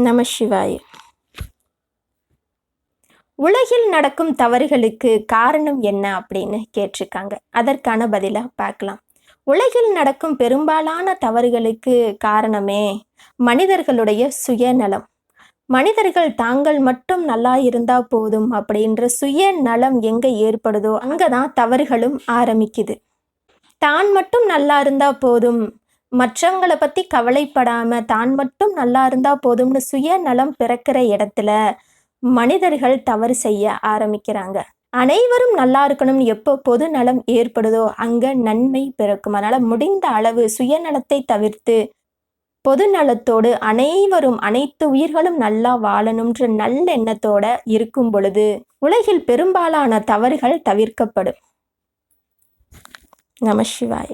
நம சிவாய. உலகில் நடக்கும் தவறுகளுக்கு காரணம் என்ன அப்படின்னு கேட்டிருக்காங்க. அதற்கான பதிலா பார்க்கலாம். உலகில் நடக்கும் பெரும்பாலான தவறுகளுக்கு காரணமே மனிதர்களுடைய சுயநலம். மனிதர்கள் தாங்கள் மட்டும் நல்லா இருந்தா போதும் அப்படின்ற சுயநலம் எங்க ஏற்படுதோ அங்கதான் தவறுகளும் ஆரம்பிக்குது. தான் மட்டும் நல்லா இருந்தா போதும், மற்றவங்களை பத்தி கவலைப்படாம தான் மட்டும் நல்லா இருந்தா போதும்னு சுயநலம் பிறக்கிற இடத்துல மனிதர்கள் தவறு செய்ய ஆரம்பிக்கிறாங்க. அனைவரும் நல்லா இருக்கணும்னு எப்போ பொது நலம் ஏற்படுதோ அங்க நன்மை பிறக்கும். அதனால முடிந்த அளவு சுயநலத்தை தவிர்த்து பொது நலத்தோடு அனைவரும், அனைத்து உயிர்களும் நல்லா வாழணும்ன்ற நல்லெண்ணத்தோட இருக்கும் பொழுது உலகில் பெரும்பாலான தவறுகள் தவிர்க்கப்படும். நம சிவாய.